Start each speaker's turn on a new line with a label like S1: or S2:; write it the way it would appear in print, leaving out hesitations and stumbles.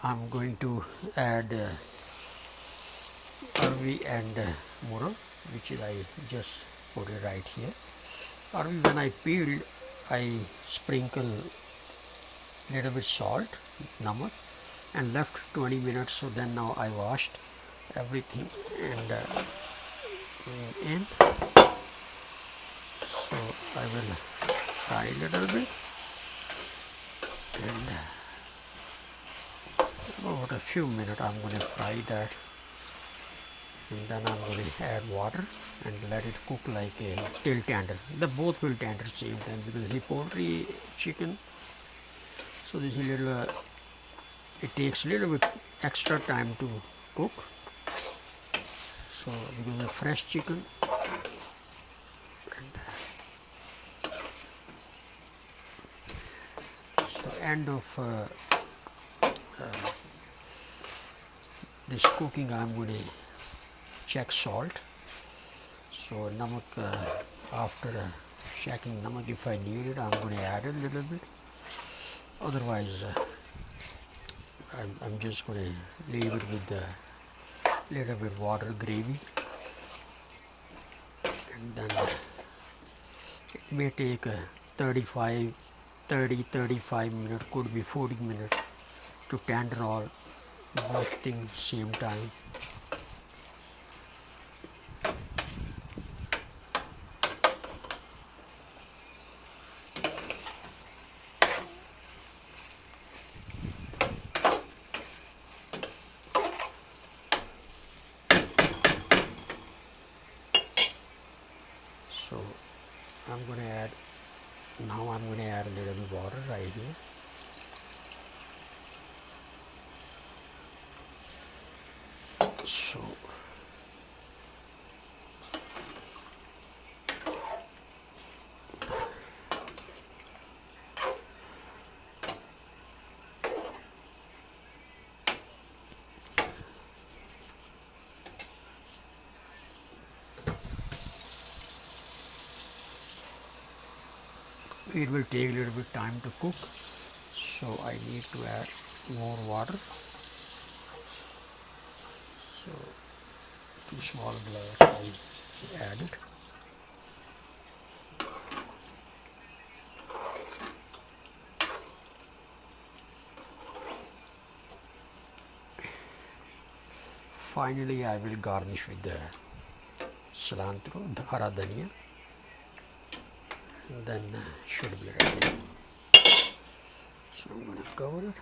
S1: I'm going to add Arvi and Muragh, which is I just put it right here. Arvi, when I peeled, I sprinkle little bit salt, Namak, and left 20 minutes. So then now I washed everything and in. So I will fry a little bit and about a few minutes I'm going to fry that, and then I'm going to add water and let it cook like a till tender. The both will tender same time because the poultry chicken. So this is a little. It takes a little bit extra time to cook. So because of fresh chicken. So end of this cooking, I'm going to check salt. So namak, after checking namak, if I need it, I'm going to add a little bit. Otherwise, I'm just going to leave it with a little bit water gravy, and then it may take 30 35 minutes, could be 40 minutes to tender all both things same time. So I'm going to add, now I'm going to add a little bit water right here. So it will take a little bit time to cook, so I need to add more water. So 2 small glasses I added. Finally, I will garnish with the cilantro, the hara dhania, and then should be ready. So I'm going to cover it.